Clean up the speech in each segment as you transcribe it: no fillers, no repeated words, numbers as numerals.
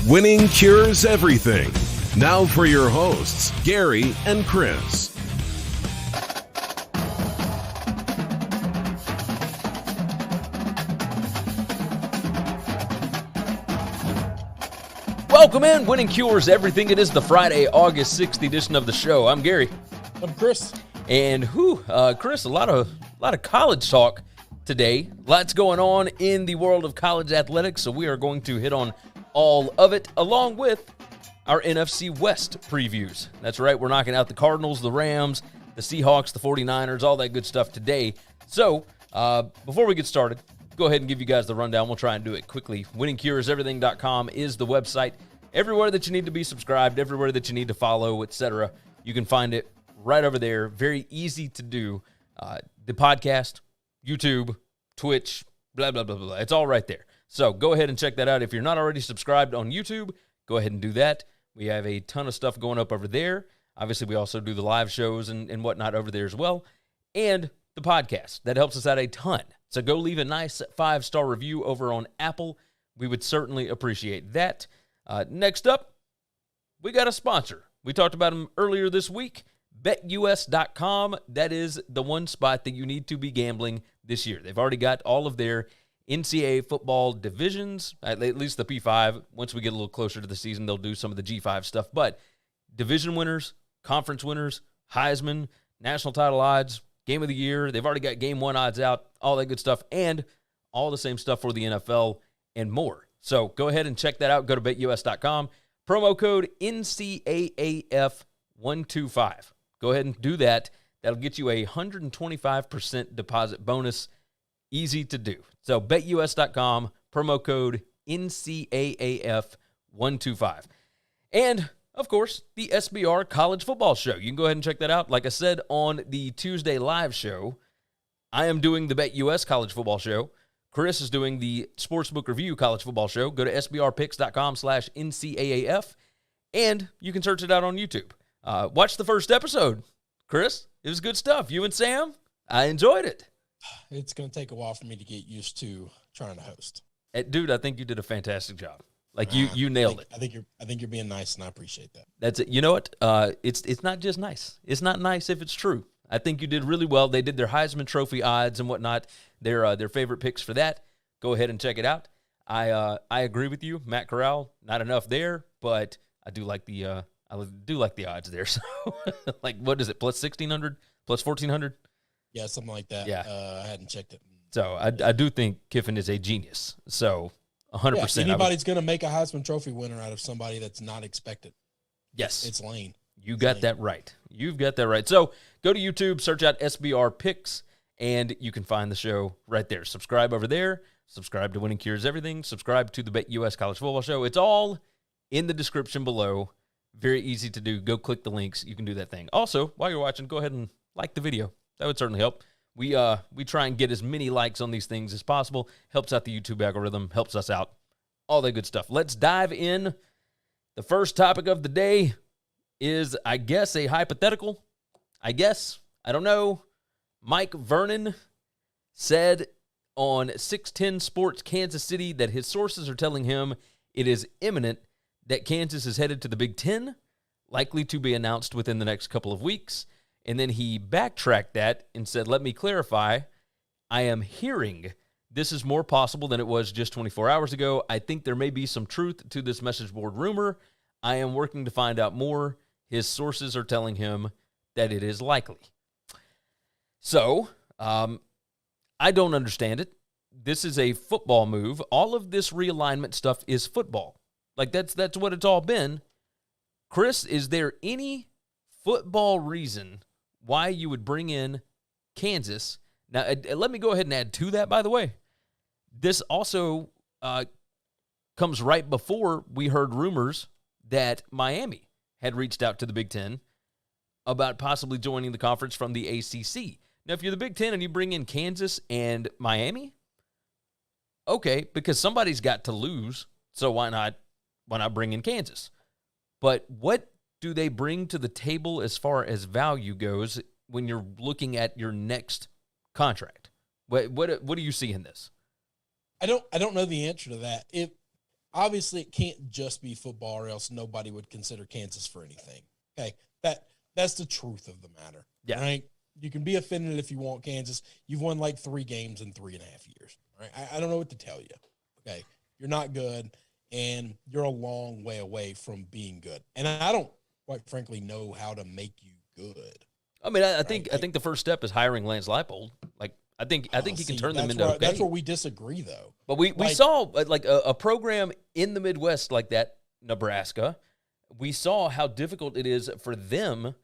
Winning cures everything. Now for your hosts, Gary and Chris. Welcome in, Winning Cures Everything. It is the Friday, August 6th edition of the show. I'm Gary. I'm Chris. And Chris, a lot of college talk today. Lots going on in the world of college athletics, so we are going to hit on all of it, along with our NFC West previews. That's right, we're knocking out the Cardinals, the Rams, the Seahawks, the 49ers, all that good stuff today. So, before we get started, go ahead and give you guys the rundown. We'll try and do it quickly. WinningCuresEverything.com is the website. Everywhere that you need to be subscribed, everywhere that you need to follow, etc., you can find it right over there. Very easy to do. The podcast, YouTube, Twitch, blah, blah, blah, blah. It's all right there. So go ahead and check that out. If you're not already subscribed on YouTube, go ahead and do that. We have a ton of stuff going up over there. Obviously, we also do the live shows and whatnot over there as well. And the podcast. That helps us out a ton. So go leave a nice 5-star review over on Apple. We would certainly appreciate that. Next up, we got a sponsor. We talked about them earlier this week. BetUS.com. That is the one spot that you need to be gambling this year. They've already got all of their NCAA football divisions, at least the P5. Once we get a little closer to the season, they'll do some of the G5 stuff. But division winners, conference winners, Heisman, national title odds, game of the year. They've already got game one odds out, all that good stuff, and all the same stuff for the NFL and more. So go ahead and check that out. Go to BetUS.com. Promo code NCAAF125. Go ahead and do that. That'll get you a 125% deposit bonus. Easy to do. So BetUS.com, promo code NCAAF125. And, of course, the SBR College Football Show. You can go ahead and check that out. Like I said on the Tuesday live show, I am doing the BetUS College Football Show. Chris is doing the Sportsbook Review College Football Show. Go to sbrpicks.com/NCAAF, and you can search it out on YouTube. Watch the first episode, Chris. It was good stuff. You and Sam, I enjoyed it. It's going to take a while for me to get used to trying to host. Dude, I think you did a fantastic job. Like you nailed it. I think you're being nice, and I appreciate that. That's it. You know what? It's not just nice. It's not nice if it's true. I think you did really well. They did their Heisman Trophy odds and whatnot. Their favorite picks for that. Go ahead and check it out. I agree with you, Matt Corral. Not enough there, but I do like the odds there. So, like, what is it? Plus 1,600, plus 1,400. Yeah, something like that. Yeah, I hadn't checked it. So I do think Kiffin is a genius. So 100%. Anybody's going to make a Heisman Trophy winner out of somebody that's not expected. Yes, it's Lane. You got that right. You've got that right. So go to YouTube, search out SBR Picks, and you can find the show right there. Subscribe over there. Subscribe to Winning Cures Everything. Subscribe to the BetUS College Football Show. It's all in the description below. Very easy to do. Go click the links. You can do that thing. Also, while you're watching, go ahead and like the video. That would certainly help. We try and get as many likes on these things as possible. Helps out the YouTube algorithm. Helps us out. All that good stuff. Let's dive in. The first topic of the day is, I guess, a hypothetical. I don't know. Mike Vernon said on 610 Sports Kansas City that his sources are telling him it is imminent that Kansas is headed to the Big Ten, likely to be announced within the next couple of weeks. And then he backtracked that and said, let me clarify, I am hearing this is more possible than it was just 24 hours ago. I think there may be some truth to this message board rumor. I am working to find out more. His sources are telling him that it is likely. So, I don't understand it. This is a football move. All of this realignment stuff is football. Like, that's what it's all been. Chris, is there any football reason why you would bring in Kansas? Now, let me go ahead and add to that, by the way. This also comes right before we heard rumors that Miami had reached out to the Big Ten about possibly joining the conference from the ACC. Now, if you're the Big Ten and you bring in Kansas and Miami, okay, because somebody's got to lose, so why not bring in Kansas? But what do they bring to the table as far as value goes when you're looking at your next contract? What do you see in this? I don't know the answer to that. obviously it can't just be football, or else nobody would consider Kansas for anything. Okay, that's the truth of the matter. Yeah. Right. You can be offended if you want, Kansas. You've won like 3 games in 3.5 years. Right. I don't know what to tell you. Okay, you're not good, and you're a long way away from being good. And I don't, quite frankly, know how to make you good. I mean, I think the first step is hiring Lance Leipold. Like, I think he can turn them into okay. That's where we disagree, though. But we saw like a program in the Midwest like that, Nebraska. We saw how difficult it is for them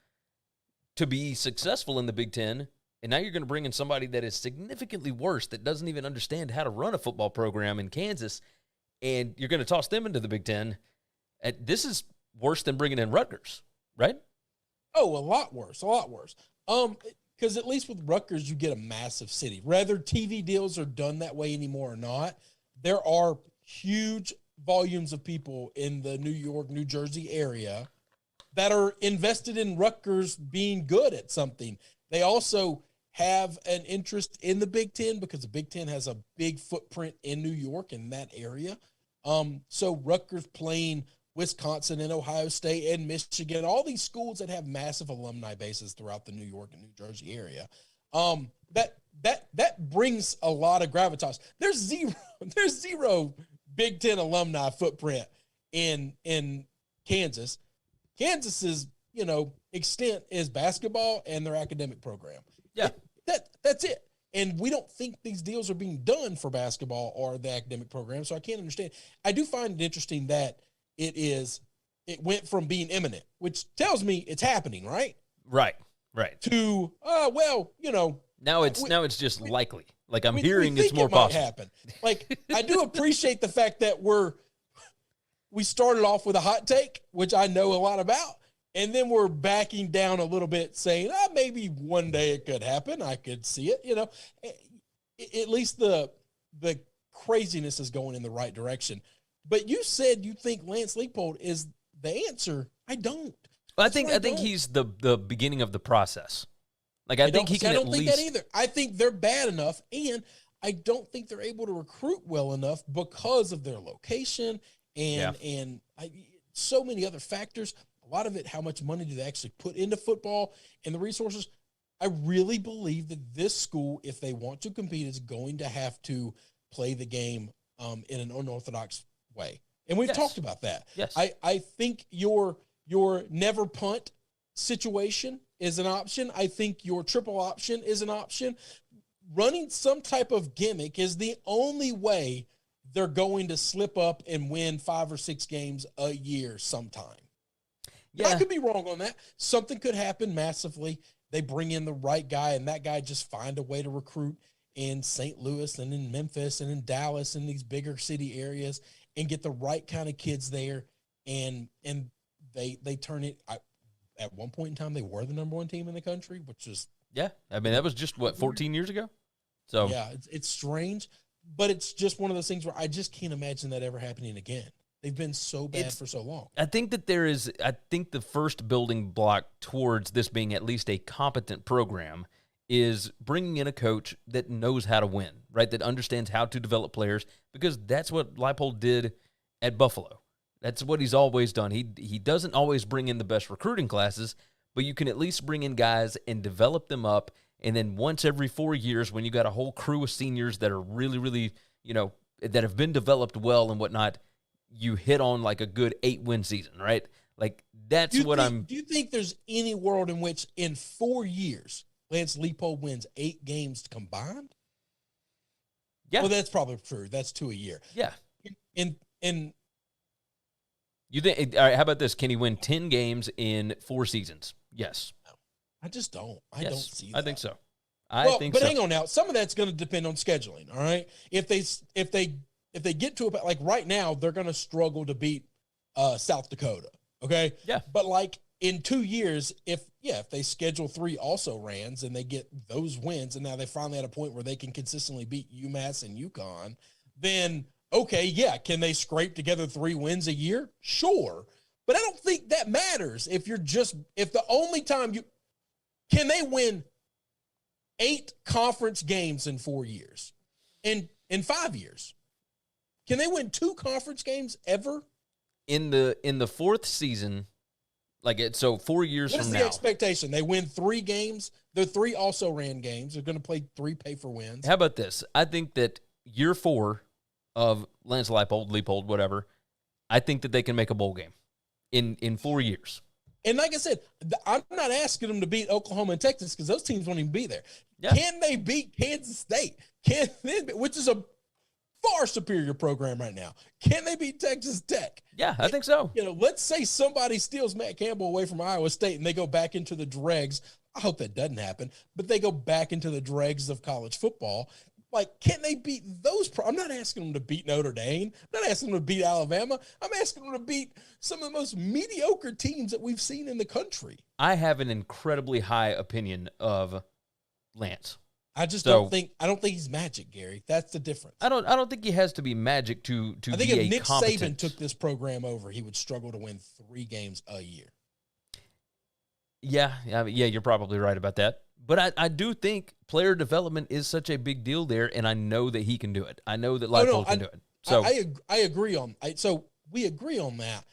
to be successful in the Big Ten, and now you're going to bring in somebody that is significantly worse, that doesn't even understand how to run a football program in Kansas, and you're going to toss them into the Big Ten. This is worse than bringing in Rutgers, right? Oh, a lot worse. Because at least with Rutgers, you get a massive city. Whether TV deals are done that way anymore or not, there are huge volumes of people in the New York, New Jersey area that are invested in Rutgers being good at something. They also have an interest in the Big Ten because the Big Ten has a big footprint in New York and that area. So Rutgers playing Wisconsin and Ohio State and Michigan, all these schools that have massive alumni bases throughout the New York and New Jersey area. That brings a lot of gravitas. There's zero Big Ten alumni footprint in Kansas. Kansas's, extent is basketball and their academic program. Yeah. That's it. And we don't think these deals are being done for basketball or the academic program. So I can't understand. I do find it interesting that it went from being imminent, which tells me it's happening, right? Right. To, now it's just likely. Like I'm hearing it's more possible. possible. Happen. Like, I do appreciate the fact that we started off with a hot take, which I know a lot about, and then we're backing down a little bit saying, maybe one day it could happen. I could see it, at least the craziness is going in the right direction. But you said you think Lance Leipold is the answer. I don't. Well, I think he's the beginning of the process. Like I think he can at least. I don't think that either. I think they're bad enough, and I don't think they're able to recruit well enough because of their location and so many other factors. A lot of it, how much money do they actually put into football and the resources? I really believe that this school, if they want to compete, is going to have to play the game in an unorthodox way. And we've talked about that. Yes. I think your never punt situation is an option. I think your triple option is an option. Running some type of gimmick is the only way they're going to slip up and win 5 or 6 games a year sometime. Yeah. I could be wrong on that. Something could happen massively. They bring in the right guy, and that guy just find a way to recruit in St. Louis and in Memphis and in Dallas and these bigger city areas and get the right kind of kids there. And they turn it. At one point in time, they were the number 1 team in the country, which is. Yeah. I mean, that was just 14 years ago. So yeah, it's strange, but it's just one of those things where I just can't imagine that ever happening again. They've been so bad for so long. I think the first building block towards this being at least a competent program is bringing in a coach that knows how to win, right? That understands how to develop players, because that's what Leipold did at Buffalo. That's what he's always done. He doesn't always bring in the best recruiting classes, but you can at least bring in guys and develop them up. And then once every 4 years, when you got a whole crew of seniors that are really, really, that have been developed well and whatnot, you hit on like a good 8-win season, right? Like that's what I'm. Do you think there's any world in which in 4 years Lance Leipold wins 8 games combined? Yeah. Well, that's probably true. That's 2 a year. Yeah. And you think? All right. How about this? Can he win 10 games in 4 seasons? Yes. I just don't. I don't see that. I think so. But hang on now. Some of that's going to depend on scheduling. All right. If they get to like right now, they're going to struggle to beat South Dakota. Okay. Yeah. But like in 2 years, if they schedule 3 also rans and they get those wins, and now they finally at a point where they can consistently beat UMass and UConn, then okay, yeah, can they scrape together 3 wins a year? Sure. But I don't think that matters if the only time can they win 8 conference games in 4 years, in 5 years? Can they win 2 conference games ever? In the fourth season, so 4 years from now. What is the expectation? They win 3 games. The 3 also ran games. They're going to play 3 pay-for-wins. How about this? I think that year 4 of Lance Leipold, whatever, I think that they can make a bowl game in 4 years. And like I said, I'm not asking them to beat Oklahoma and Texas because those teams won't even be there. Yeah. Can they beat Kansas State? Which is a far superior program right now. Can they beat Texas Tech? Yeah, I think so. Let's say somebody steals Matt Campbell away from Iowa State and they go back into the dregs. I hope that doesn't happen, but they go back into the dregs of college football. Can they beat those? I'm not asking them to beat Notre Dame. I'm not asking them to beat Alabama. I'm asking them to beat some of the most mediocre teams that we've seen in the country. I have an incredibly high opinion of Lance. I don't think he's magic, Gary. That's the difference. I don't think he has to be magic to I think if Nick Saban took this program over, he would struggle to win 3 games a year. Yeah, you're probably right about that. But I do think player development is such a big deal there, and I know that he can do it. I know that Leipold can do it. So I agree on. So we agree on that.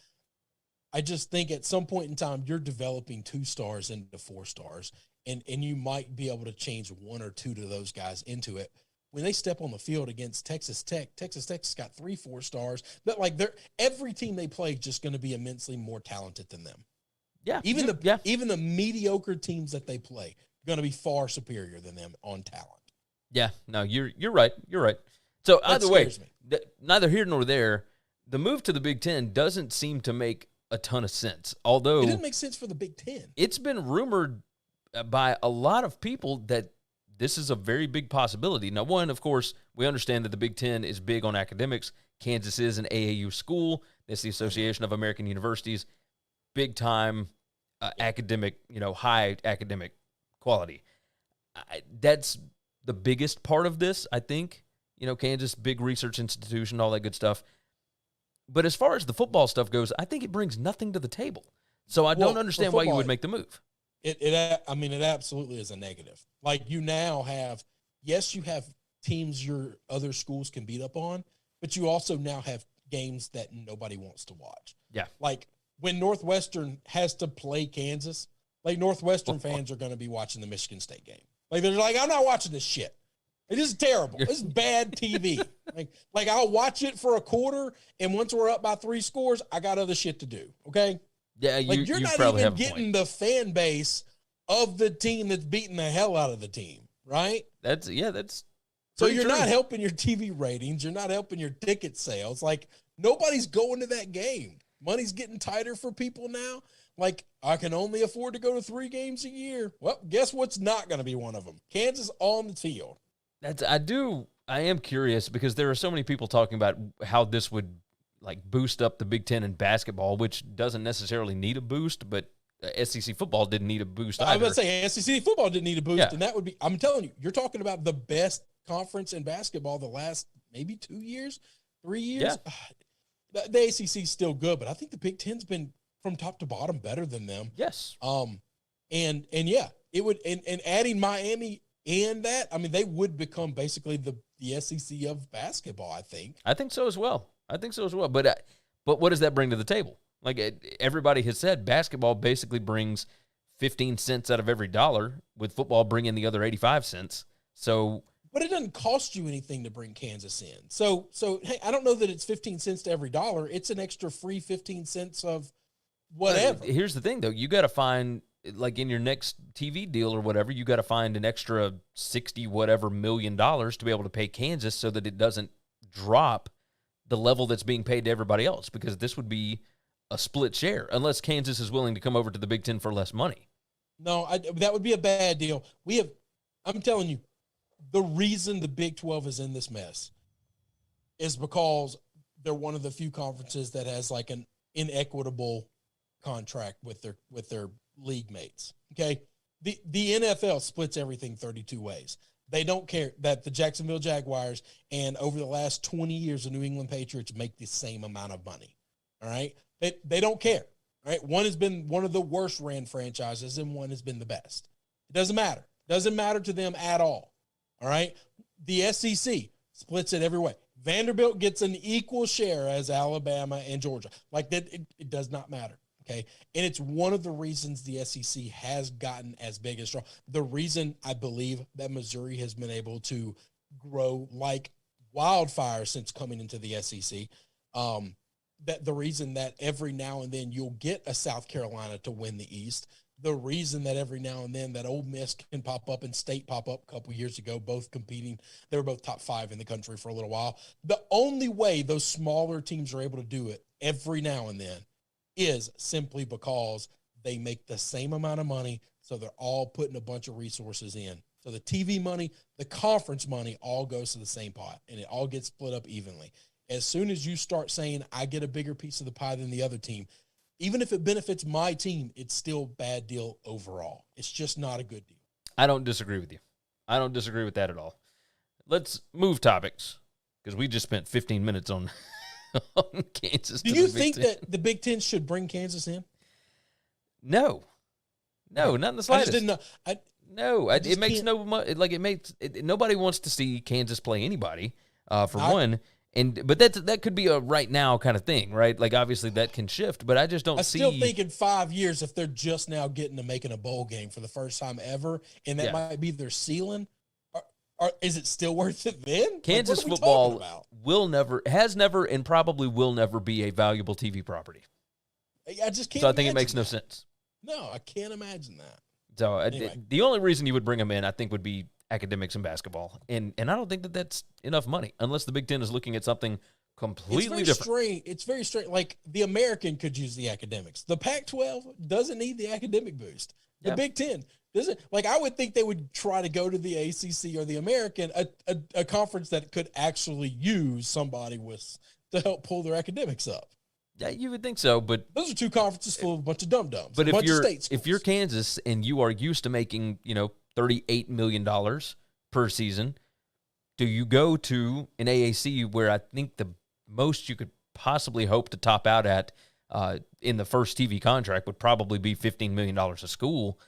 I just think at some point in time you're developing 2 stars into 4 stars, and you might be able to change 1 or 2 to those guys into it. When they step on the field against Texas Tech's got 3, 4 stars. But every team they play is just going to be immensely more talented than them. Yeah, even the mediocre teams that they play going to be far superior than them on talent. Yeah, no, you're right. You're right. So either way, neither here nor there, the move to the Big Ten doesn't seem to make a ton of sense. Although it didn't make sense for the Big Ten. It's been rumored by a lot of people that this is a very big possibility. Now, one, of course, we understand that the Big Ten is big on academics. Kansas is an AAU school. That's the Association of American Universities. Big time academic, high academic quality. That's the biggest part of this, I think. Kansas, big research institution, all that good stuff. But as far as the football stuff goes, I think it brings nothing to the table. So I don't understand why you would make the move. It absolutely is a negative. You now have, yes, you have teams your other schools can beat up on, but you also now have games that nobody wants to watch. Yeah. When Northwestern has to play Kansas, Northwestern fans are going to be watching the Michigan State game. They're I'm not watching this shit. It is terrible. This is bad TV. I'll watch it for a quarter, and once we're up by 3 scores, I got other shit to do. Okay. Yeah, you're not even getting the fan base of the team that's beating the hell out of the team, right? That's so you're not helping your TV ratings. You're not helping your ticket sales. Nobody's going to that game. Money's getting tighter for people now. I can only afford to go to 3 games a year. Well, guess what's not going to be one of them? Kansas on the field. I am curious because there are so many people talking about how this would boost up the Big Ten in basketball, which doesn't necessarily need a boost, but SEC football didn't need a boost either. I was going to say SEC football didn't need a boost, and that would be, I'm telling you, you're talking about the best conference in basketball the last maybe 2 years, 3 years. Yeah. The ACC is still good, but I think the Big Ten's been from top to bottom better than them. Yes. And yeah, it would, and adding Miami and that, they would become basically the SEC of basketball, I think. I think so as well. But what does that bring to the table? Everybody has said, basketball basically brings 15 cents out of every dollar, with football bringing the other 85 cents. So, but it doesn't cost you anything to bring Kansas in. So hey, I don't know that it's 15 cents to every dollar. It's an extra free 15 cents of whatever. Here's the thing, though. You got to find, in your next TV deal or whatever, you got to find an extra 60 whatever $1 million to be able to pay Kansas so that it doesn't drop the level that's being paid to everybody else, because this would be a split share unless Kansas is willing to come over to the Big Ten for less money. No, that would be a bad deal. I'm telling you, the reason the Big 12 is in this mess is because they're one of the few conferences that has an inequitable contract with their league mates. Okay. The NFL splits everything 32 ways. They don't care that the Jacksonville Jaguars and over the last 20 years, the New England Patriots make the same amount of money. All right. They don't care. All right. One has been one of the worst ran franchises and one has been the best. It doesn't matter. Doesn't matter to them at all. All right. The SEC splits it every way. Vanderbilt gets an equal share as Alabama and Georgia. Like that, it does not matter. Okay. And it's one of the reasons the SEC has gotten as big as strong. The reason I believe that Missouri has been able to grow like wildfire since coming into the SEC, that the reason that every now and then you'll get a South Carolina to win the East, the reason that every now and then that Ole Miss can pop up and State pop up a couple years ago, both competing. They were both top 5 in the country for a little while. The only way those smaller teams are able to do it every now and then is simply because they make the same amount of money, so they're all putting a bunch of resources in. So the TV money, the conference money all goes to the same pot, and it all gets split up evenly. As soon as you start saying, I get a bigger piece of the pie than the other team, even if it benefits my team, it's still a bad deal overall. It's just not a good deal. I don't disagree with you. I don't disagree with that at all. Let's move topics because we just spent 15 minutes on Kansas. Do you think that the Big Ten should bring Kansas in? No, not in the slightest. I just didn't know. It makes no like it makes it, nobody wants to see Kansas play anybody for one. But that could be a right now kind of thing, right? Like obviously that can shift, but I just don't see. I still think in 5 years, if they're just now getting to making a bowl game for the first time ever, and that might be their ceiling, is it still worth it then? Kansas football has never, and probably will never be a valuable TV property. I just can't. So I think it makes no sense. No, I can't imagine that. So anyway. The only reason you would bring them in, I think, would be academics and basketball, and I don't think that that's enough money unless the Big Ten is looking at something completely different. It's very strange. Like the American could use the academics. The Pac-12 doesn't need the academic boost. The Big Ten doesn't. Like I would think they would try to go to the ACC or the American, a conference that could actually use somebody to help pull their academics up. Yeah, you would think so, but those are two conferences full of a bunch of dum-dums. But if you're Kansas and you are used to making, $38 million per season, do you go to an AAC where I think the most you could possibly hope to top out at in the first TV contract would probably be $15 million a school?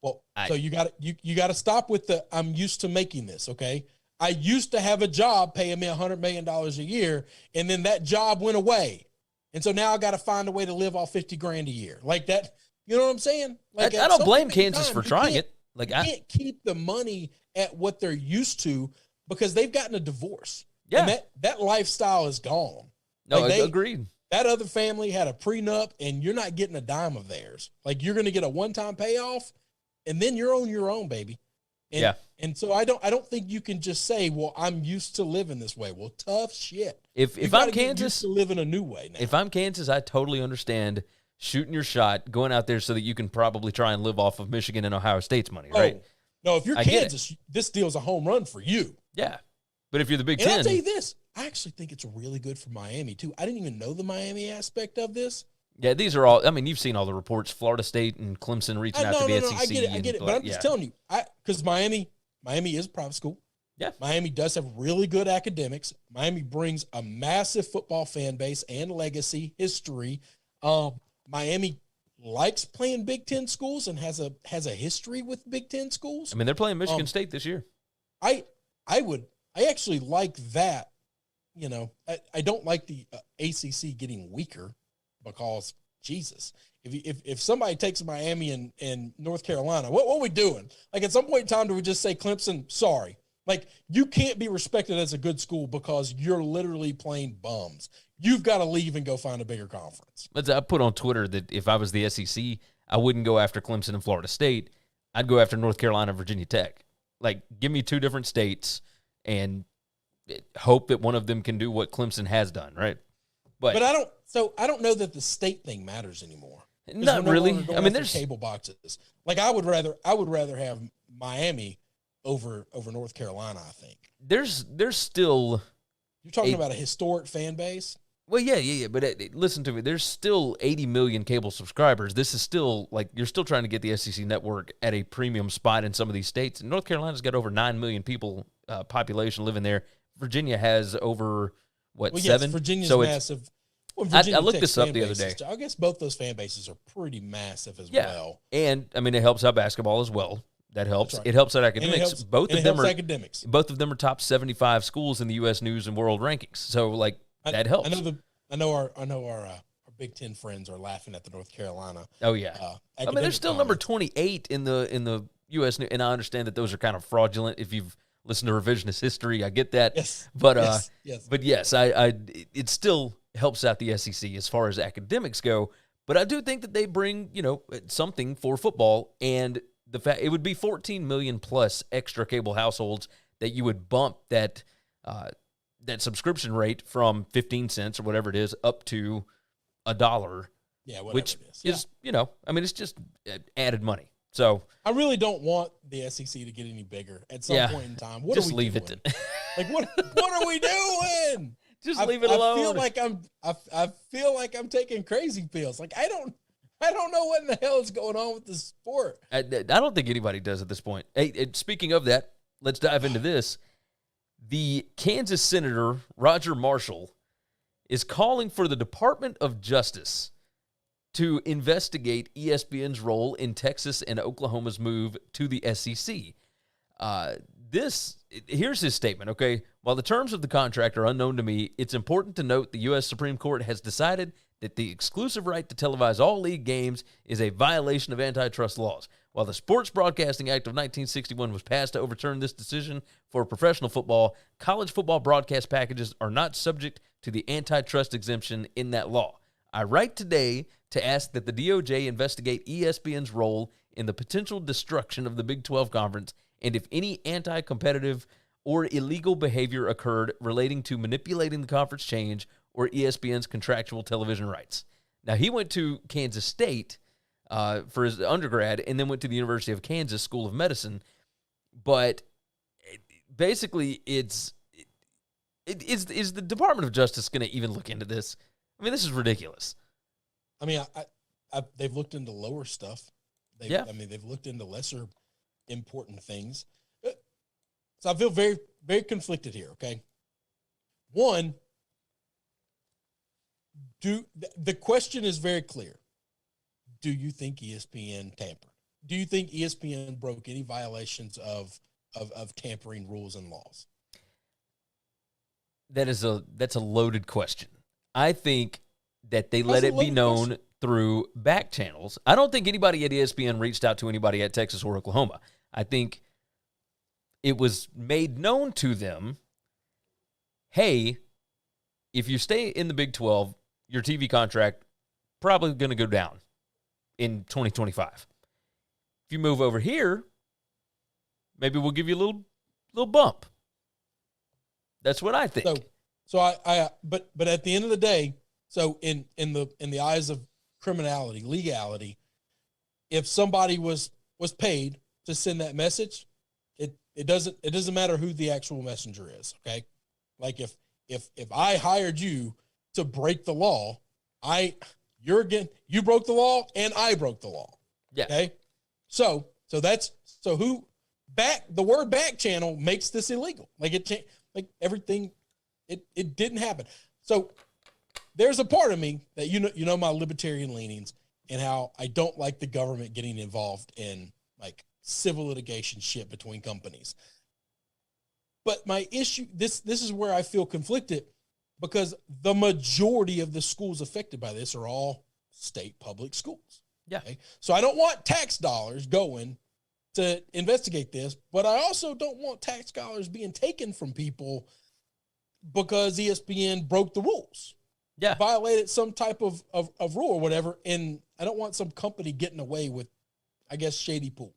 Well, so you got to stop with the I'm used to making this, okay? I used to have a job paying me $100 million a year, and then that job went away. And so now I got to find a way to live off $50,000 a year. Like that, you know what I'm saying? Like I don't blame Kansas for trying it. Like you can't keep the money at what they're used to because they've gotten a divorce. Yeah. And that lifestyle is gone. No, agreed. That other family had a prenup, and you're not getting a dime of theirs. Like you're going to get a one-time payoff, and then you're on your own, baby. And so I don't think you can just say, well, I'm used to living this way. Well, tough shit. If I'm Kansas, used to living a new way now. If I'm Kansas, I totally understand shooting your shot, going out there so that you can probably try and live off of Michigan and Ohio State's money, right? No, if you're Kansas, this deal's a home run for you. Yeah. But if you're the Big Ten. And I'll tell you this, I actually think it's really good for Miami, too. I didn't even know the Miami aspect of this. Yeah, these are all, you've seen all the reports, Florida State and Clemson reaching out to the SEC. I get it. But I'm just telling you, because Miami is a private school. Yeah. Miami does have really good academics. Miami brings a massive football fan base and legacy history. Miami likes playing Big Ten schools and has a history with Big Ten schools. They're playing Michigan State this year. I actually like that. I don't like the ACC getting weaker because Jesus, if somebody takes Miami and North Carolina, what are we doing? Like at some point in time, do we just say Clemson, sorry? Like you can't be respected as a good school because you're literally playing bums. You've got to leave and go find a bigger conference. I put on Twitter that if I was the SEC, I wouldn't go after Clemson and Florida State. I'd go after North Carolina and Virginia Tech. Like, give me two different states and hope that one of them can do what Clemson has done, right? But I don't know that the state thing matters anymore. Not really. There's cable boxes. Like I would rather have Miami over North Carolina, I think. There's still You're talking about a historic fan base? Well, yeah. But listen to me. There's still 80 million cable subscribers. This is still, you're still trying to get the SEC network at a premium spot in some of these states. And North Carolina's got over 9 million people, population living there. Virginia has over, 7? Virginia's massive. Well, I looked this up the other day. I guess both those fan bases are pretty massive as well. And, it helps out basketball as well. That helps. Right. It helps out academics. Both of them are top 75 schools in the U.S. News and World Rankings. So, that helps. I know our Big Ten friends are laughing at the North Carolina. Oh yeah. They're still number 28 in the U.S. News, and I understand that those are kind of fraudulent. If you've listened to revisionist history, I get that. Yes. But yes. But yes, it still helps out the SEC as far as academics go. But I do think that they bring something for football, and the fact it would be 14 million plus extra cable households that you would bump that subscription rate from 15 cents or whatever it is up to $1. Yeah, whatever which it is. Is it's just added money. So I really don't want the SEC to get any bigger at some point in time. What just are we leave doing? it. What are we doing? Just leave it alone. I feel like I'm taking crazy pills. I don't know what in the hell is going on with the sport. I don't think anybody does at this point. Hey, speaking of that, let's dive into this. The Kansas Senator, Roger Marshall, is calling for the Department of Justice to investigate ESPN's role in Texas and Oklahoma's move to the SEC. Here's his statement, okay? While the terms of the contract are unknown to me, it's important to note the U.S. Supreme Court has decided that the exclusive right to televise all league games is a violation of antitrust laws. While the Sports Broadcasting Act of 1961 was passed to overturn this decision for professional football, college football broadcast packages are not subject to the antitrust exemption in that law. I write today to ask that the DoJ investigate ESPN's role in the potential destruction of the Big 12 Conference and if any anti-competitive or illegal behavior occurred relating to manipulating the conference change or ESPN's contractual television rights. Now, he went to Kansas State for his undergrad and then went to the University of Kansas School of Medicine. But basically, is the Department of Justice going to even look into this? I mean, this is ridiculous. I mean, they've looked into lower stuff. They've looked into lesser important things. So I feel very, very conflicted here, okay? One, the question is very clear. Do you think ESPN tampered? Do you think ESPN broke any violations of tampering rules and laws? That's a loaded question. I think that they let it be known through back channels. I don't think anybody at ESPN reached out to anybody at Texas or Oklahoma. I think it was made known to them, hey, if you stay in the Big 12, your TV contract probably going to go down in 2025. If you move over here, maybe we'll give you a little bump. That's what I think. But at the end of the day, so in the eyes of criminality, legality, if somebody was paid to send that message, it doesn't matter who the actual messenger is, okay? Like if I hired you to break the law, you broke the law and I broke the law. Yeah. Okay. So the word back channel makes this illegal. Everything, it didn't happen. So there's a part of me that you know my libertarian leanings and how I don't like the government getting involved in civil litigation shit between companies. But my issue, this is where I feel conflicted, because the majority of the schools affected by this are all state public schools. Yeah. Okay? So I don't want tax dollars going to investigate this, but I also don't want tax dollars being taken from people because ESPN broke the rules. Yeah. Violated some type of rule or whatever. And I don't want some company getting away with, I guess, shady pool.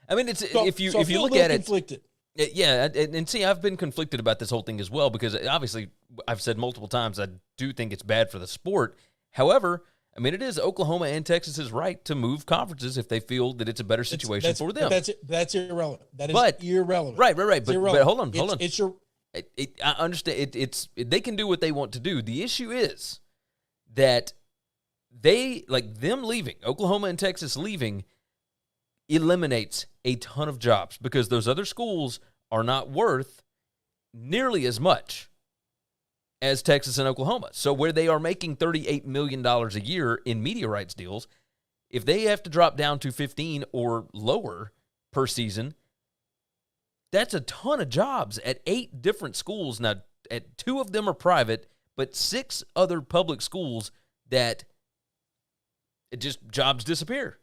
I mean, if you look at it, conflicted. Yeah, and see, I've been conflicted about this whole thing as well, because obviously I've said multiple times I do think it's bad for the sport. However, I mean, it is Oklahoma and Texas's right to move conferences if they feel that it's a better situation for them. That's irrelevant. That is irrelevant. Right. But hold on. It's your. I understand. They can do what they want to do. The issue is that them leaving, Oklahoma and Texas leaving, eliminates a ton of jobs, because those other schools are not worth nearly as much as Texas and Oklahoma. So where they are making $38 million a year in media rights deals, if they have to drop down to 15 or lower, per season. That's a ton of jobs at 8 different schools. Now, 2 of them are private, but 6 other public schools that jobs disappear.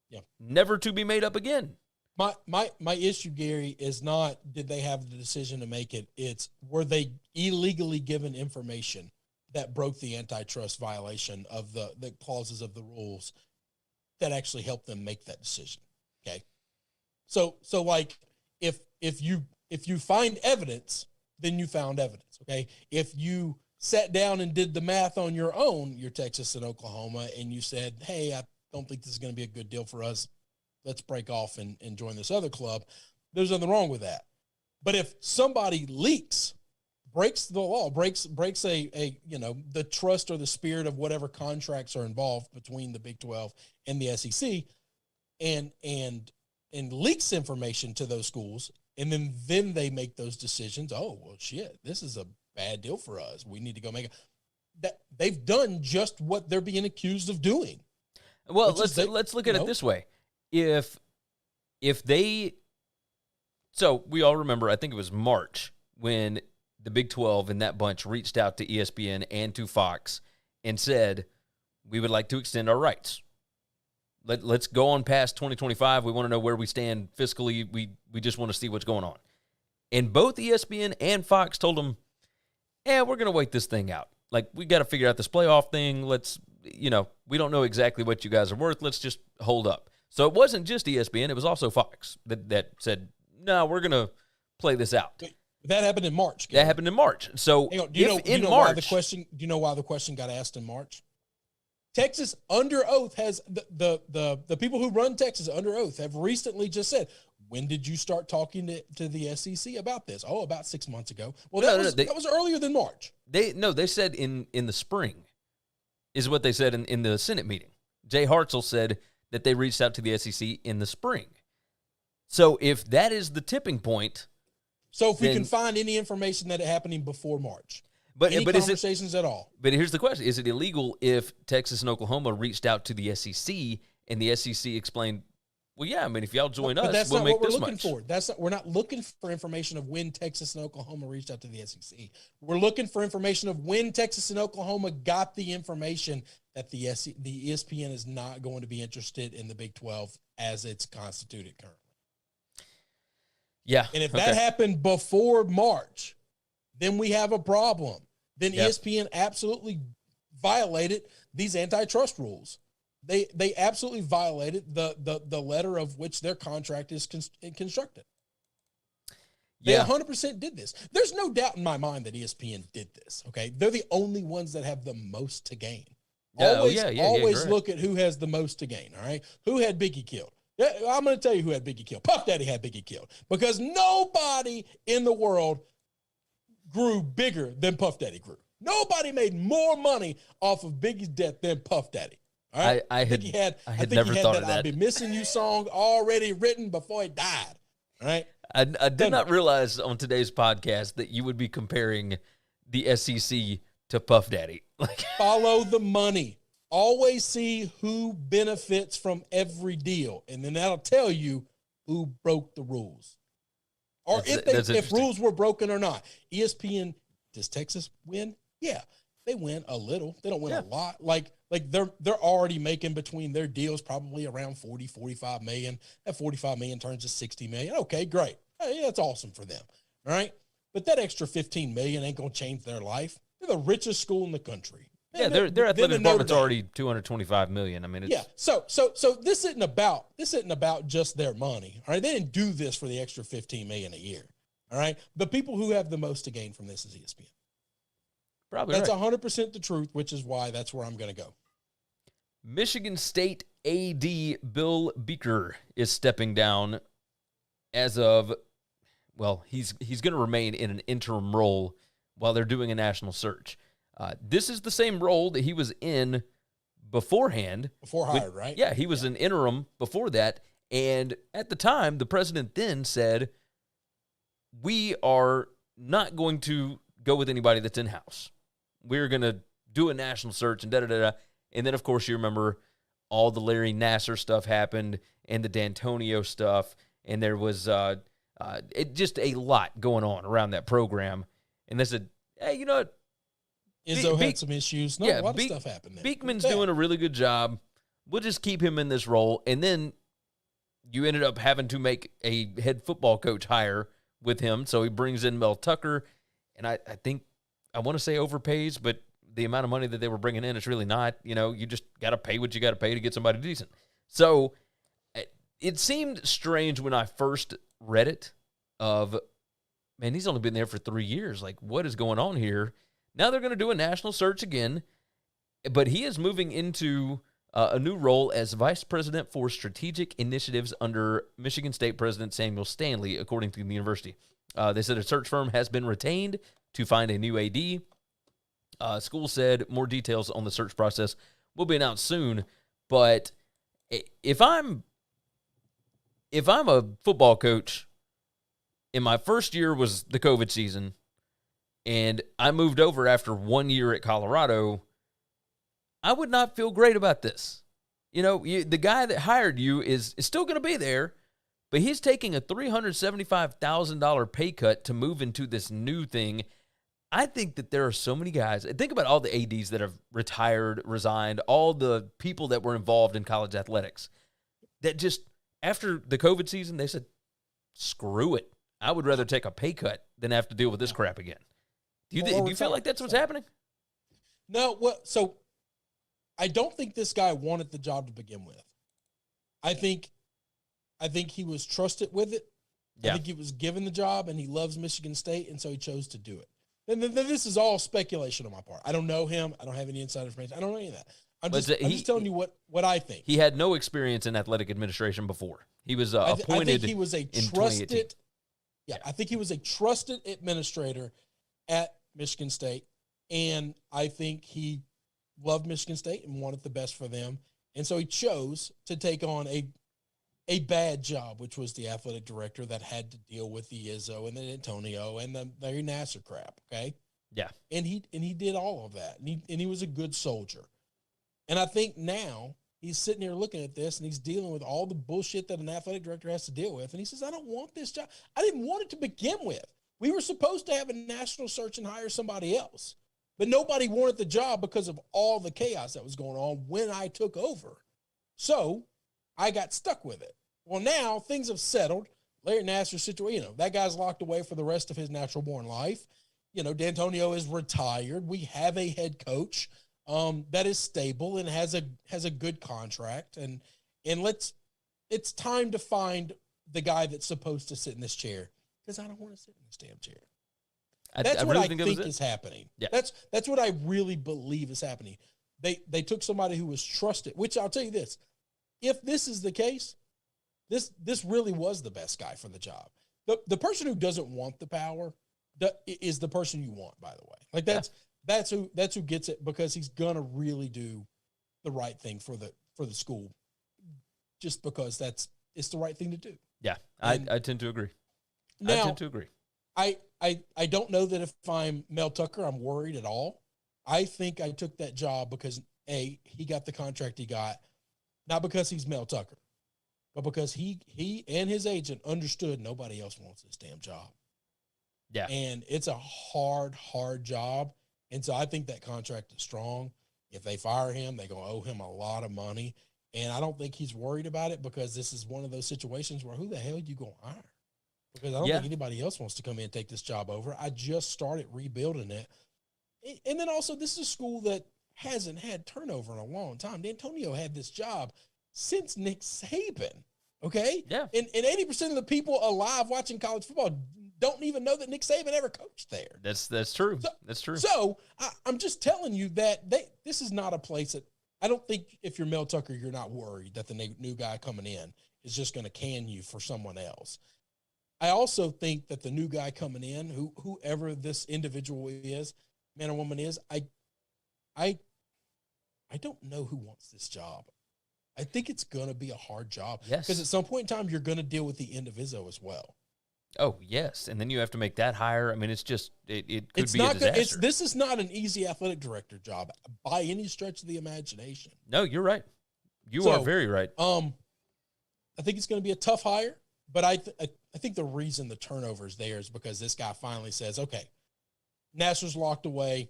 Yeah. Never to be made up again. My issue, Gary, is not did they have the decision to make it. It's were they illegally given information that broke the antitrust violation of the clauses of the rules that actually helped them make that decision. Okay. So like if you find evidence, then you found evidence. Okay. If you sat down and did the math on your own, you're Texas and Oklahoma, and you said, hey, I don't think this is going to be a good deal for us. Let's break off and join this other club. There's nothing wrong with that. But if somebody leaks, breaks the law, breaks the trust or the spirit of whatever contracts are involved between the Big 12 and the SEC, and leaks information to those schools, and then they make those decisions. Oh, well, shit, this is a bad deal for us. We need to go make it. That they've done just what they're being accused of doing. Well, let's look at it this way. If they, so we all remember, I think it was March when the Big 12 and that bunch reached out to ESPN and to Fox and said, we would like to extend our rights. Let's go on past 2025. We want to know where we stand fiscally. We just want to see what's going on. And both ESPN and Fox told them, we're going to wait this thing out. Like, we got to figure out this playoff thing. We don't know exactly what you guys are worth. Let's just hold up. So it wasn't just ESPN. It was also Fox that said, no, we're going to play this out. That happened in March. That happened in March. So do you know why the question got asked in March? Texas under oath has the people who run Texas under oath have recently just said, when did you start talking to the SEC about this? Oh, about 6 months ago. Well, that was earlier than March. They said in the spring is what they said in the Senate meeting. Jay Hartzell said that they reached out to the SEC in the spring. So if that is the tipping point. So if we can find any information that happening before March. But conversations at all. But here's the question. Is it illegal if Texas and Oklahoma reached out to the SEC and the SEC explained, well, yeah, I mean, if y'all join us, we'll make this much. That's not what we're looking for. We're not looking for information of when Texas and Oklahoma reached out to the SEC. We're looking for information of when Texas and Oklahoma got the information that the ESPN is not going to be interested in the Big 12 as it's constituted currently. Yeah. And if that happened before March, then we have a problem. Then ESPN absolutely violated these antitrust rules. They absolutely violated the letter of which their contract is constructed. They 100% did this. There's no doubt in my mind that ESPN did this. Okay, they're the only ones that have the most to gain. Always look at who has the most to gain. All right, who had Biggie killed? Yeah, I'm going to tell you who had Biggie killed. Puff Daddy had Biggie killed because nobody in the world grew bigger than Puff Daddy grew. Nobody made more money off of Biggie's death than Puff Daddy. All right? I think he had that I'll Be Missing You song already written before he died. All right. I did not realize on today's podcast that you would be comparing the SEC to Puff Daddy. Follow the money. Always see who benefits from every deal, and then that'll tell you who broke the rules. Or if rules were broken or not. ESPN, does Texas win? Yeah, they win a little. They don't win a lot. Like they're already making between their deals probably around 40, 45 million. That 45 million turns to 60 million. Okay, great. Hey, that's awesome for them. All right. But that extra 15 million ain't going to change their life. They're the richest school in the country. Yeah, their athletic department's already $225 million. I mean, it's... So this isn't about just their money. All right, they didn't do this for the extra $15 million a year. All right, the people who have the most to gain from this is ESPN. Probably that's right. 100% the truth, which is why that's where I'm going to go. Michigan State AD Bill Beekman is stepping down as of, well, he's going to remain in an interim role while they're doing a national search. This is the same role that he was in beforehand. Before hired, right? Yeah, he was an interim before that. And at the time, the president then said, we are not going to go with anybody that's in-house. We're going to do a national search and da-da-da-da. And then, of course, you remember all the Larry Nassar stuff happened and the D'Antonio stuff. and there was just a lot going on around that program. And they said, hey, you know what? Izzo had some issues. A lot of stuff happened there. Beekman's doing a really good job. We'll just keep him in this role. And then you ended up having to make a head football coach hire with him. So he brings in Mel Tucker. And I think, I want to say overpays, but the amount of money that they were bringing in is really not. You know, you just got to pay what you got to pay to get somebody decent. So it seemed strange when I first read it man, he's only been there for 3 years. Like, what is going on here? Now they're going to do a national search again, but he is moving into a new role as Vice President for Strategic Initiatives under Michigan State President Samuel Stanley, according to the university. They said a search firm has been retained to find a new AD. School said more details on the search process will be announced soon, but if I'm a football coach, and my first year was the COVID season, and I moved over after 1 year at Colorado, I would not feel great about this. You know, the guy that hired you is still going to be there, but he's taking a $375,000 pay cut to move into this new thing. I think that there are so many guys. Think about all the ADs that have retired, resigned, all the people that were involved in college athletics that just, after the COVID season, they said, screw it. I would rather take a pay cut than have to deal with this crap again. Do you feel like that's what's happening? No, well, so I don't think this guy wanted the job to begin with. I think he was trusted with it. Yeah. I think he was given the job, and he loves Michigan State, and so he chose to do it. And then this is all speculation on my part. I don't know him. I don't have any inside information. I don't know any of that. I'm just telling you what I think. He had no experience in athletic administration before. He was appointed. I think he was a trusted. Yeah, I think he was a trusted administrator at Michigan State, and I think he loved Michigan State and wanted the best for them, and so he chose to take on a bad job, which was the athletic director that had to deal with the Izzo and the Antonio and the Larry Nassar crap. Okay, yeah, and he did all of that, and he was a good soldier, and I think now he's sitting here looking at this, and he's dealing with all the bullshit that an athletic director has to deal with. And he says, I don't want this job. I didn't want it to begin with. We were supposed to have a national search and hire somebody else. But nobody wanted the job because of all the chaos that was going on when I took over. So I got stuck with it. Well, now things have settled. Larry Nassar's situation, that guy's locked away for the rest of his natural-born life. D'Antonio is retired. We have a head coach that is stable and has a good contract, and it's time to find the guy that's supposed to sit in this chair, because I don't want to sit in this damn chair. That's what I think is happening. Yeah. That's what I really believe is happening. They took somebody who was trusted, which I'll tell you this, if this is the case, this really was the best guy for the job. The person who doesn't want the power is the person you want, by the way. Like that's who gets it, because he's gonna really do the right thing for the school, just because it's the right thing to do. Yeah, I tend to agree. Now, I tend to agree. I don't know that if I'm Mel Tucker, I'm worried at all. I think I took that job because he got the contract he got, not because he's Mel Tucker, but because he and his agent understood nobody else wants this damn job. Yeah, and it's a hard job. And so I think that contract is strong. If they fire him, they're going to owe him a lot of money. And I don't think he's worried about it, because this is one of those situations where who the hell are you going to hire? Because I don't think anybody else wants to come in and take this job over. I just started rebuilding it. And then also, this is a school that hasn't had turnover in a long time. D'Antonio had this job since Nick Saban, okay? Yeah. And 80% of the people alive watching college football don't even know that Nick Saban ever coached there. That's true. That's true. So I'm just telling you that this is not a place that I don't think if you're Mel Tucker, you're not worried that the new guy coming in is just going to can you for someone else. I also think that the new guy coming in, whoever this individual is, man or woman is, I don't know who wants this job. I think it's going to be a hard job. Yes. Because at some point in time, you're going to deal with the end of Izzo as well. Oh, yes. And then you have to make that hire. I mean, it's just, it could be a disaster. This is not an easy athletic director job by any stretch of the imagination. No, you're right. You are very right. I think it's going to be a tough hire. But I think the reason the turnover is there is because this guy finally says, okay, Nassar's locked away.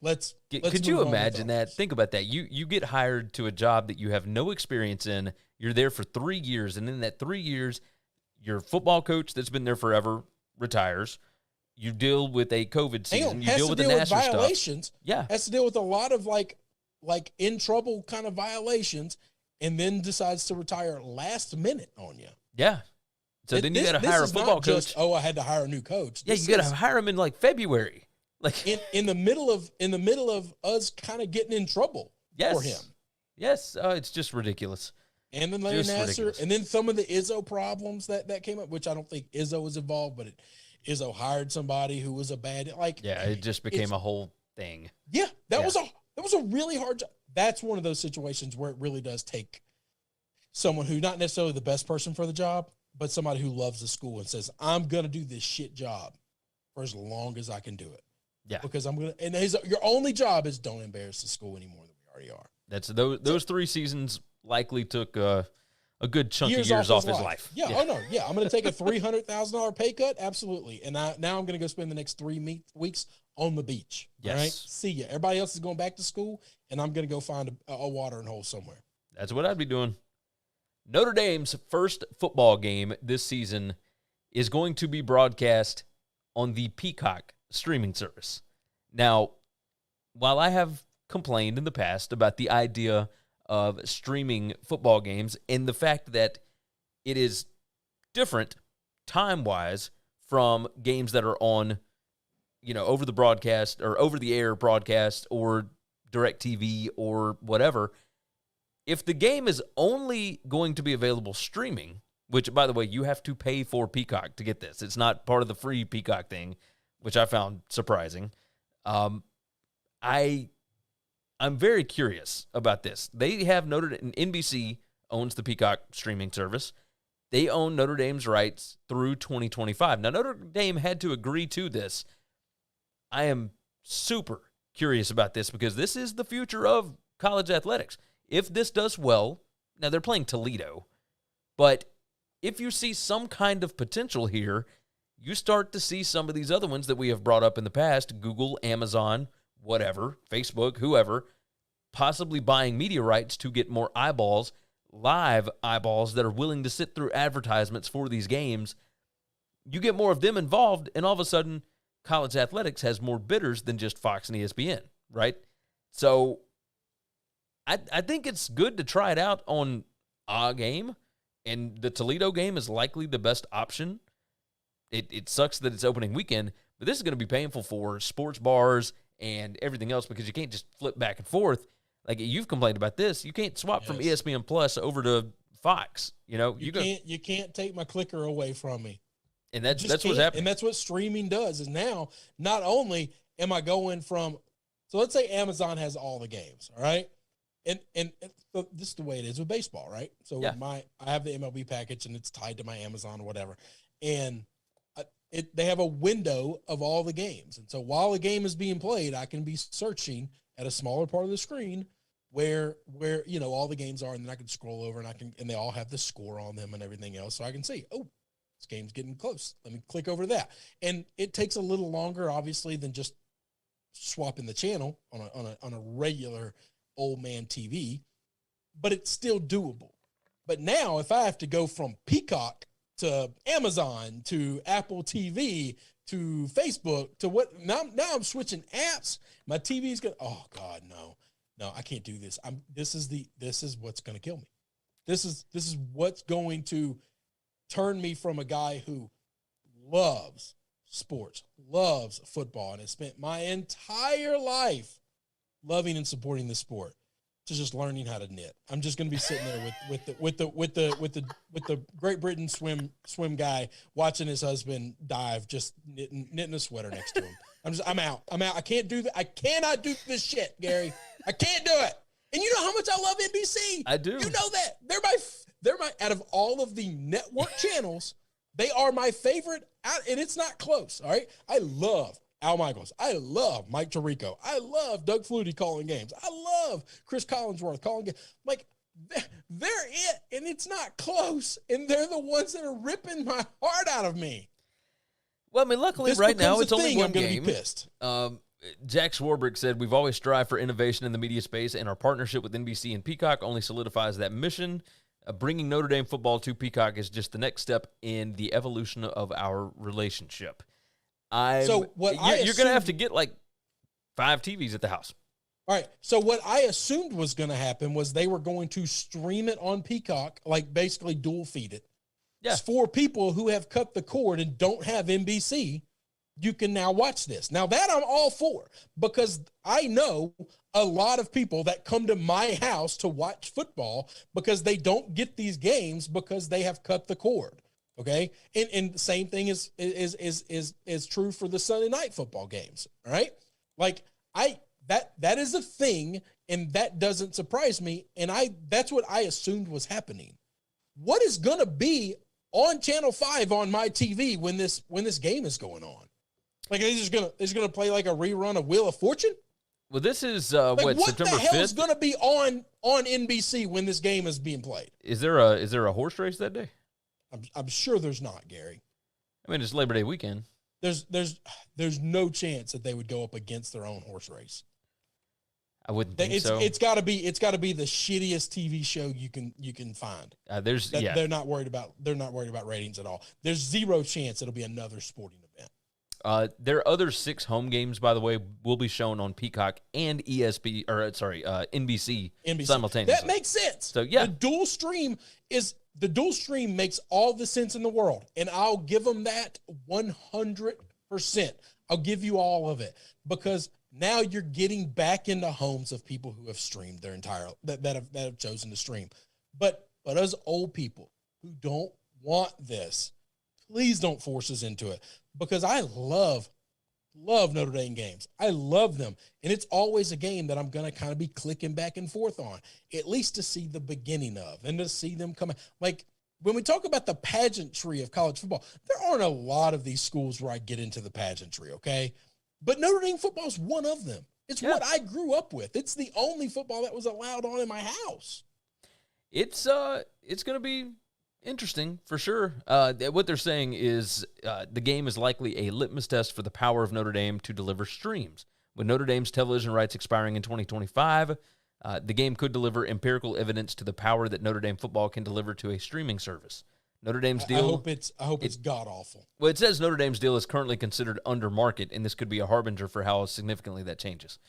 Let's could you imagine that? Think about that. You get hired to a job that you have no experience in. You're there for 3 years, and in that 3 years, your football coach that's been there forever retires. You deal with a COVID season. You deal with the Nassar violations. Stuff. Yeah, has to deal with a lot of like in trouble kind of violations, and then decides to retire last minute on you. Yeah. So then you got to hire a football coach. I had to hire a new coach. Yeah, you got to hire him in like February. Like in the middle of us kind of getting in trouble for him. Yes, it's just ridiculous. And then Larry Nassar, and then some of the Izzo problems that came up, which I don't think Izzo was involved, but Izzo hired somebody who was a bad it just became a whole thing. Yeah, that was a really hard job. That's one of those situations where it really does take someone who not necessarily the best person for the job, but somebody who loves the school and says, I'm gonna do this shit job for as long as I can do it. Yeah, because your only job is don't embarrass the school any more than we already are. That's those 3 seasons likely took a good chunk of years off his life. Yeah. Oh no. Yeah. I'm going to take a $300,000 pay cut. Absolutely. And now I'm going to go spend the next 3 weeks on the beach. Yes. All right. See ya. Everybody else is going back to school, and I'm going to go find a watering hole somewhere. That's what I'd be doing. Notre Dame's first football game this season is going to be broadcast on the Peacock streaming service. Now, while I have complained in the past about the idea of streaming football games and the fact that it is different time-wise from games that are on, over the broadcast or over-the-air broadcast or DirecTV or whatever, if the game is only going to be available streaming, which, by the way, you have to pay for Peacock to get this. It's not part of the free Peacock thing, which I found surprising. I'm very curious about this. They have NBC owns the Peacock streaming service. They own Notre Dame's rights through 2025. Now, Notre Dame had to agree to this. I am super curious about this because this is the future of college athletics. If this does well, now they're playing Toledo, but if you see some kind of potential here, you start to see some of these other ones that we have brought up in the past, Google, Amazon, whatever, Facebook, whoever, possibly buying media rights to get more eyeballs, live eyeballs that are willing to sit through advertisements for these games. You get more of them involved, and all of a sudden, college athletics has more bidders than just Fox and ESPN, right? So I think it's good to try it out on a game, and the Toledo game is likely the best option. It sucks that it's opening weekend, but this is going to be painful for sports bars and everything else because you can't just flip back and forth. Like you've complained about this. You can't swap from ESPN Plus over to Fox. You can't take my clicker away from me. And that's what's happening. And that's what streaming does is now not only am I going from, so let's say Amazon has all the games, all right? And so this is the way it is with baseball, right? So I have the MLB package and it's tied to my Amazon or whatever. And they have a window of all the games. And so while a game is being played, I can be searching at a smaller part of the screen where all the games are, and then I can scroll over and they all have the score on them and everything else. So I can see, this game's getting close. Let me click over that. And it takes a little longer, obviously, than just swapping the channel on a regular old man TV, but it's still doable. But now if I have to go from Peacock to Amazon to Apple TV to Facebook to what now I'm switching apps. My TV's going, oh God, no, I can't do this. This is what's going to kill me. This is what's going to turn me from a guy who loves sports, loves football, and has spent my entire life loving and supporting the sport, to just learning how to knit. I'm just going to be sitting there with the Great Britain swim guy watching his husband dive, just knitting a sweater next to him. I'm out. I can't do that. I cannot do this shit, Gary. I can't do it. And you know how much I love NBC. I do. You know that they're my out of all of the network channels, they are my favorite, and it's not close. All right, I love Al Michaels. I love Mike Tirico. I love Doug Flutie calling games. I love Chris Collinsworth calling games. Like, they're it, and it's not close, and they're the ones that are ripping my heart out of me. Well, I mean, luckily right now it's only one I'm gonna game. be pissed. Jack Swarbrick said, "We've always strived for innovation in the media space, and our partnership with NBC and Peacock only solidifies that mission. Bringing Notre Dame football to Peacock is just the next step in the evolution of our relationship." You're going to have to get like 5 TVs at the house. All right. So what I assumed was going to happen was they were going to stream it on Peacock, like basically dual feed it. Yeah. For people who have cut the cord and don't have NBC, you can now watch this. Now that I'm all for, because I know a lot of people that come to my house to watch football because they don't get these games because they have cut the cord. Okay. And the same thing is true for the Sunday night football games. All right. Like that is a thing, and that doesn't surprise me. And that's what I assumed was happening. What is going to be on Channel 5 on my TV when this game is going on? Like, they're just gonna play like a rerun of Wheel of Fortune? Well, this is September 5th? What the hell is going to be on NBC when this game is being played? Is there a horse race that day? I'm sure there's not, Gary. I mean, it's Labor Day weekend. There's no chance that they would go up against their own horse race. I wouldn't think so. It's got to be the shittiest TV show you can find. They're not worried about ratings at all. There's zero chance it'll be another sporting event. Their other 6 home games, by the way, will be shown on Peacock and NBC simultaneously. That makes sense. So yeah, the dual stream makes all the sense in the world, and I'll give them that 100%. I'll give you all of it, because now you're getting back into homes of people who have streamed their entire that have chosen to stream. But us old people who don't want this, please don't force us into it, because I love Notre Dame games. I love them. And it's always a game that I'm going to kind of be clicking back and forth on, at least to see the beginning of and to see them come. Like, when we talk about the pageantry of college football, there aren't a lot of these schools where I get into the pageantry, okay? But Notre Dame football is one of them. It's what I grew up with. It's the only football that was allowed on in my house. It's going to be interesting for sure. What they're saying is the game is likely a litmus test for the power of Notre Dame to deliver streams. With Notre Dame's television rights expiring in 2025, the game could deliver empirical evidence to the power that Notre Dame football can deliver to a streaming service. Notre Dame's deal. I hope it's god awful. Well, it says Notre Dame's deal is currently considered under market, and this could be a harbinger for how significantly that changes.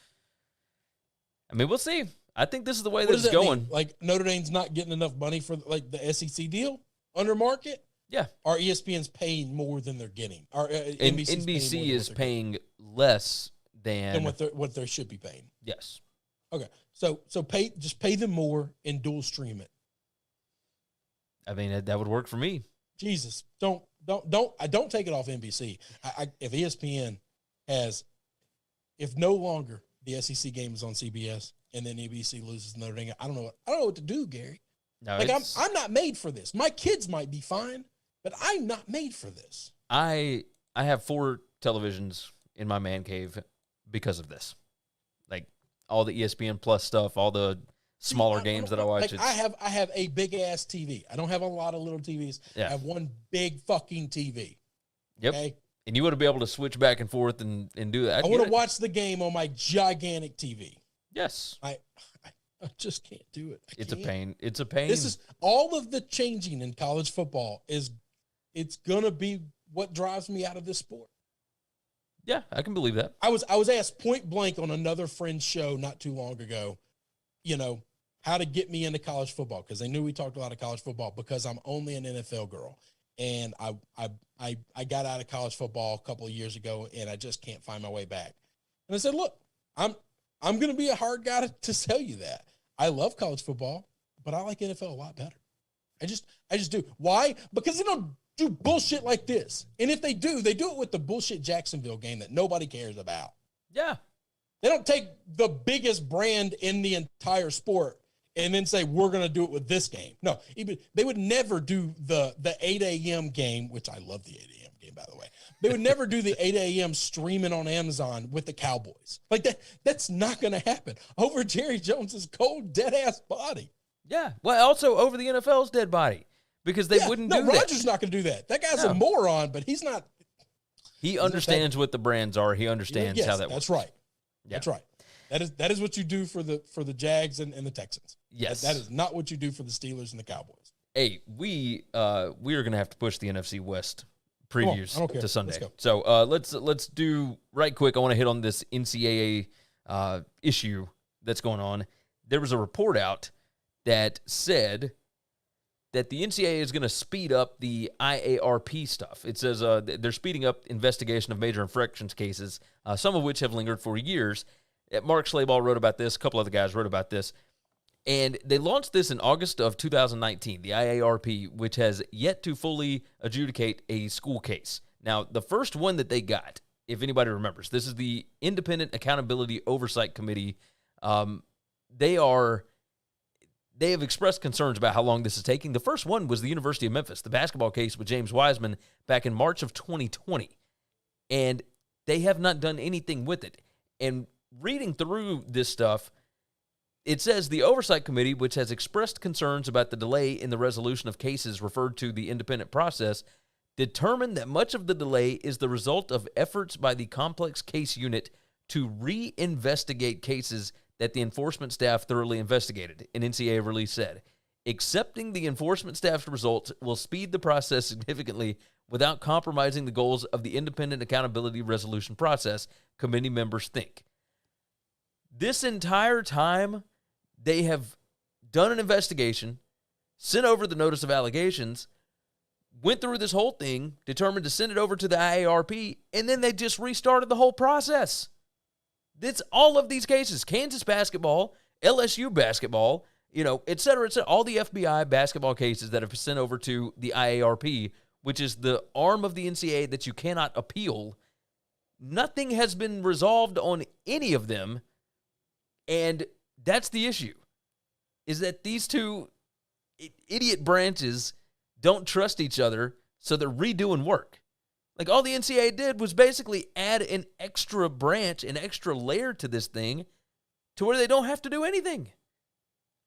I mean, we'll see. I think this is the way that it's going. Like, Notre Dame's not getting enough money for like the SEC deal under market. Yeah. Or ESPN's paying more than they're getting. Or NBC is paying less than what they should be paying. Yes. Okay. So pay them more and dual stream it. I mean, that would work for me. Jesus, don't take it off NBC. If ESPN if no longer the SEC game is on CBS and then NBC loses Notre Dame, I don't know what to do, Gary. No, like, I'm not made for this. My kids might be fine, but I'm not made for this. I have 4 televisions in my man cave because of this. Like, all the ESPN Plus stuff, all the smaller games that I watch. Like, I have a big ass TV. I don't have a lot of little TVs. Yeah. I have one big fucking TV. Yep. Okay? And you want to be able to switch back and forth and do that. I want to watch the game on my gigantic TV. Yes. I just can't do it. It's a pain. It's a pain. This is all of the changing in college football it's going to be what drives me out of this sport. Yeah, I can believe that. I was asked point blank on another friend's show not too long ago, how to get me into college football, because they knew we talked a lot of college football, because I'm only an NFL girl. And I got out of college football a couple of years ago, and I just can't find my way back. And I said, look, I'm going to be a hard guy to tell you that. I love college football, but I like NFL a lot better. I just do. Why? Because they don't do bullshit like this. And if they do it with the bullshit Jacksonville game that nobody cares about. Yeah. They don't take the biggest brand in the entire sport and then say, we're going to do it with this game. No, they would never do the 8 a.m. game, which I love the 8 a.m. game, by the way. They would never do the 8 a.m. streaming on Amazon with the Cowboys. Like, that's not going to happen over Jerry Jones's cold, dead-ass body. Yeah. Well, also over the NFL's dead body because they wouldn't do that. Rodgers not going to do that. That guy's a moron, but he's not. He understands what the brands are. He understands how that works. That's right. Yeah. That's right. That is what you do for the Jags and the Texans. Yes. That is not what you do for the Steelers and the Cowboys. Hey, we are going to have to push the NFC West previews to Sunday. So let's do right quick. I want to hit on this NCAA issue that's going on. There was a report out that said that the NCAA is going to speed up the IARP stuff. It says they're speeding up investigation of major infractions cases, some of which have lingered for years. Mark Schlabach wrote about this. A couple other guys wrote about this. And they launched this in August of 2019, the IARP, which has yet to fully adjudicate a school case. Now, the first one that they got, if anybody remembers, this is the Independent Accountability Oversight Committee. They have expressed concerns about how long this is taking. The first one was the University of Memphis, the basketball case with James Wiseman back in March of 2020. And they have not done anything with it. And reading through this stuff, it says the Oversight Committee, which has expressed concerns about the delay in the resolution of cases referred to the independent process, determined that much of the delay is the result of efforts by the complex case unit to reinvestigate cases that the enforcement staff thoroughly investigated, an NCAA release said. Accepting the enforcement staff's results will speed the process significantly without compromising the goals of the independent accountability resolution process, committee members think. This entire time, they have done an investigation, sent over the notice of allegations, went through this whole thing, determined to send it over to the IARP, and then they just restarted the whole process. It's all of these cases, Kansas basketball, LSU basketball, et cetera, all the FBI basketball cases that have been sent over to the IARP, which is the arm of the NCAA that you cannot appeal. Nothing has been resolved on any of them, and that's the issue, is that these two idiot branches don't trust each other, so they're redoing work. Like, all the NCAA did was basically add an extra branch, an extra layer to this thing to where they don't have to do anything.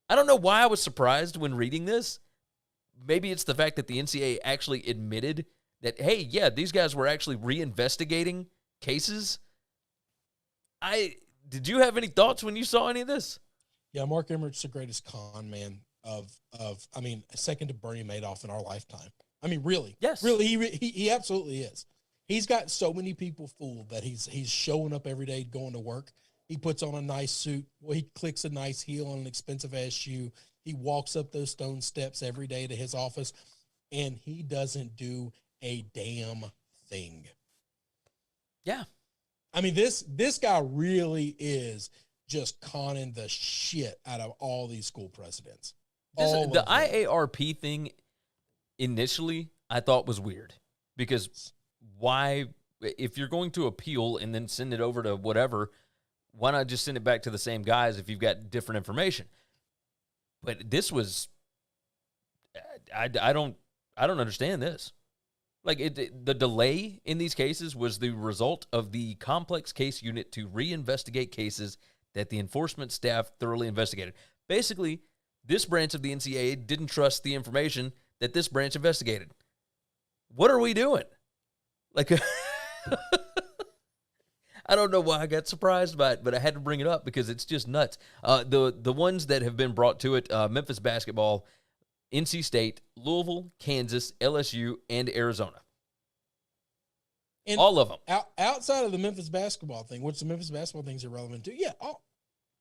I don't know why I was surprised when reading this. Maybe it's the fact that the NCAA actually admitted that, hey, yeah, these guys were actually reinvestigating cases. Did you have any thoughts when you saw any of this? Yeah, Mark Emmert's the greatest con man second to Bernie Madoff in our lifetime. I mean, really. Yes. Really, he absolutely is. He's got so many people fooled that he's showing up every day going to work. He puts on a nice suit. Well, he clicks a nice heel on an expensive-ass shoe. He walks up those stone steps every day to his office, and he doesn't do a damn thing. Yeah. I mean, this guy really is just conning the shit out of all these school presidents. The IARP thing initially I thought was weird, because why, if you're going to appeal and then send it over to whatever, why not just send it back to the same guys if you've got different information? But this was, I don't understand this. Like, the delay in these cases was the result of the complex case unit to reinvestigate cases that the enforcement staff thoroughly investigated. Basically, this branch of the NCAA didn't trust the information that this branch investigated. What are we doing? Like, I don't know why I got surprised by it, but I had to bring it up because it's just nuts. The ones that have been brought to it, Memphis basketball, NC State, Louisville, Kansas, LSU, and Arizona. And all of them. Outside of the Memphis basketball thing, which the Memphis basketball thing is irrelevant to, yeah,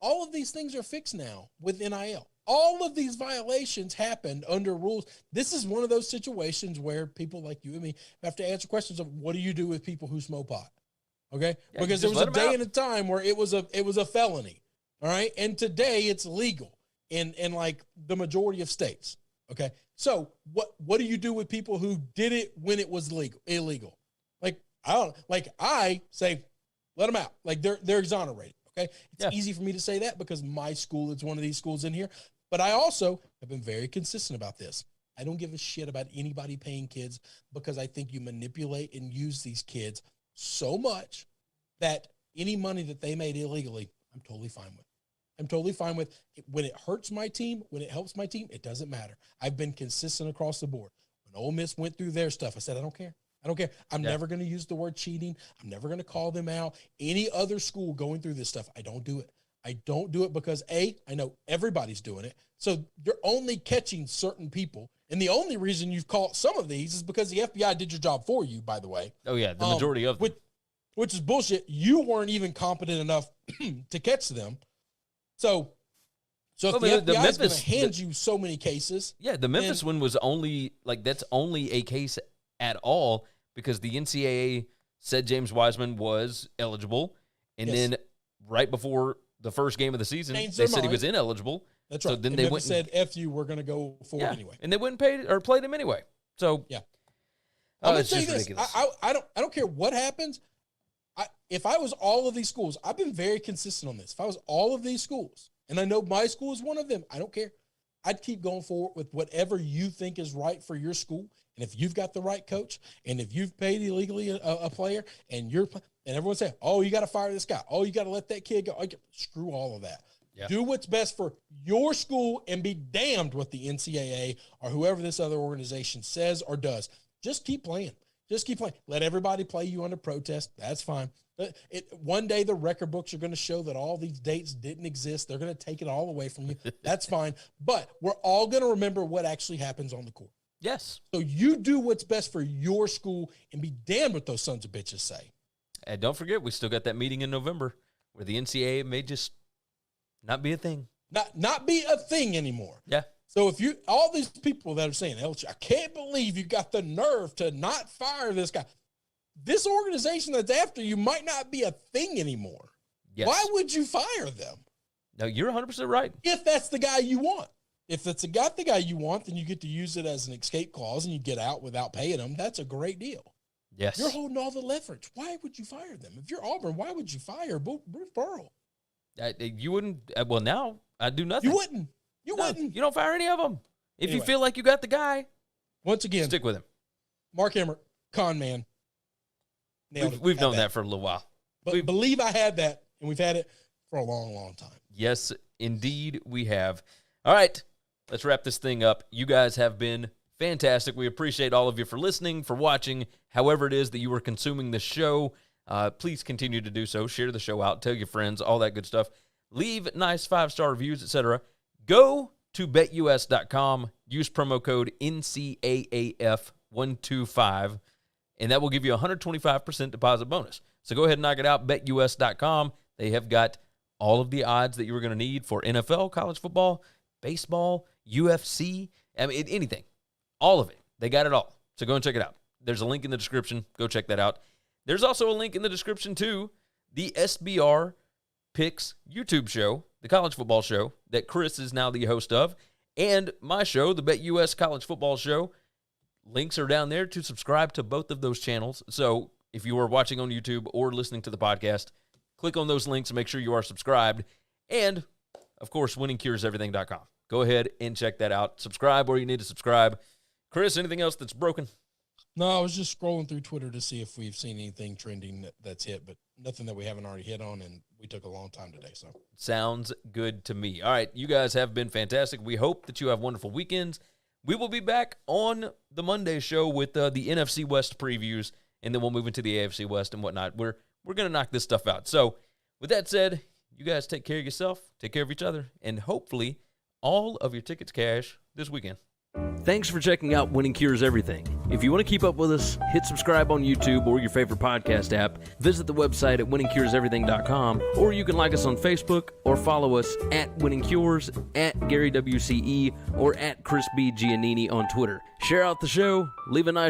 all of these things are fixed now with NIL. All of these violations happened under rules. This is one of those situations where people like you and me have to answer questions of, what do you do with people who smoke pot? Okay? Yeah, because there was a day and a time where it was a felony. All right? And today it's legal in like the majority of states. Okay? So what do you do with people who did it when it was illegal? I say, let them out. Like, they're exonerated. Okay. It's easy for me to say that because my school is one of these schools in here. But I also have been very consistent about this. I don't give a shit about anybody paying kids, because I think you manipulate and use these kids so much that any money that they made illegally, I'm totally fine with. I'm totally fine with it. When it hurts my team, when it helps my team, it doesn't matter. I've been consistent across the board. When Ole Miss went through their stuff, I said, I don't care. I don't care. I'm never going to use the word cheating. I'm never going to call them out. Any other school going through this stuff, I don't do it. I don't do it because, A, I know everybody's doing it. So you're only catching certain people. And the only reason you've caught some of these is because the FBI did your job for you, by the way. Oh, yeah, the majority of them. Which is bullshit. You weren't even competent enough to catch them. So if the FBI is going to hand you so many cases. Yeah, the Memphis one was only, that's only a case at all because the NCAA said James Wiseman was eligible. And then right before the first game of the season, they said he was ineligible. That's right. So then and they Memphis said, F you, we're going to go forward anyway. And they wouldn't pay or played him anyway. So, yeah. I'm going to it's say just this. ridiculous. I don't care what happens. If I was all of these schools, I've been very consistent on this. If I was all of these schools, and I know my school is one of them, I don't care. I'd keep going forward with whatever you think is right for your school. And if you've got the right coach, and if you've paid illegally a player, and everyone's saying, oh, you got to fire this guy. Oh, you got to let that kid go. Screw all of that. Yeah. Do what's best for your school and be damned what the NCAA or whoever this other organization says or does. Just keep playing. Just keep playing. Let everybody play you under protest. That's fine. One day the record books are going to show that all these dates didn't exist. They're going to take it all away from you. That's fine. But we're all going to remember what actually happens on the court. Yes. So you do what's best for your school and be damned what those sons of bitches say. And don't forget, we still got that meeting in November where the NCAA may just not be a thing. Not be a thing anymore. Yeah. So if all these people that are saying, I can't believe you got the nerve to not fire this guy. This organization that's after you might not be a thing anymore. Yes. Why would you fire them? No, you're 100% right. If that's the guy you want. If it's the guy you want, then you get to use it as an escape clause and you get out without paying them. That's a great deal. Yes. You're holding all the leverage. Why would you fire them? If you're Auburn, why would you fire Bruce Pearl? You wouldn't. Well, now I do nothing. You wouldn't. You wouldn't. You don't fire any of them. If you feel like you got the guy, once again, stick with him. Mark Emmert, con man. We've known that for a little while. But believe I had that, and we've had it for a long, long time. Yes, indeed we have. All right, let's wrap this thing up. You guys have been fantastic. We appreciate all of you for listening, for watching, however it is that you are consuming the show. Please continue to do so. Share the show out. Tell your friends, all that good stuff. Leave nice 5-star reviews, etc. Go to betus.com. Use promo code NCAAF125. And that will give you a 125% deposit bonus. So go ahead and knock it out, betus.com. They have got all of the odds that you were going to need for NFL, college football, baseball, UFC, anything. All of it. They got it all. So go and check it out. There's a link in the description. Go check that out. There's also a link in the description to the SBR Picks YouTube show, the college football show that Chris is now the host of, and my show, the BetUS College Football Show. Links are down there to subscribe to both of those channels. So if you are watching on YouTube or listening to the podcast, click on those links and make sure you are subscribed. And, of course, winningcureseverything.com. Go ahead and check that out. Subscribe where you need to subscribe. Chris, anything else that's broken? No, I was just scrolling through Twitter to see if we've seen anything trending that's hit, but nothing that we haven't already hit on, and we took a long time today. So sounds good to me. All right, you guys have been fantastic. We hope that you have wonderful weekends. We will be back on the Monday show with the NFC West previews, and then we'll move into the AFC West and whatnot. We're going to knock this stuff out. So with that said, you guys take care of yourself, take care of each other, and hopefully all of your tickets cash this weekend. Thanks for checking out Winning Cures Everything. If you want to keep up with us, hit subscribe on YouTube or your favorite podcast app. Visit the website at winningcureseverything.com, or you can like us on Facebook or follow us at Winning Cures, at Gary WCE, or at Chris B. Giannini on Twitter. Share out the show, leave a nice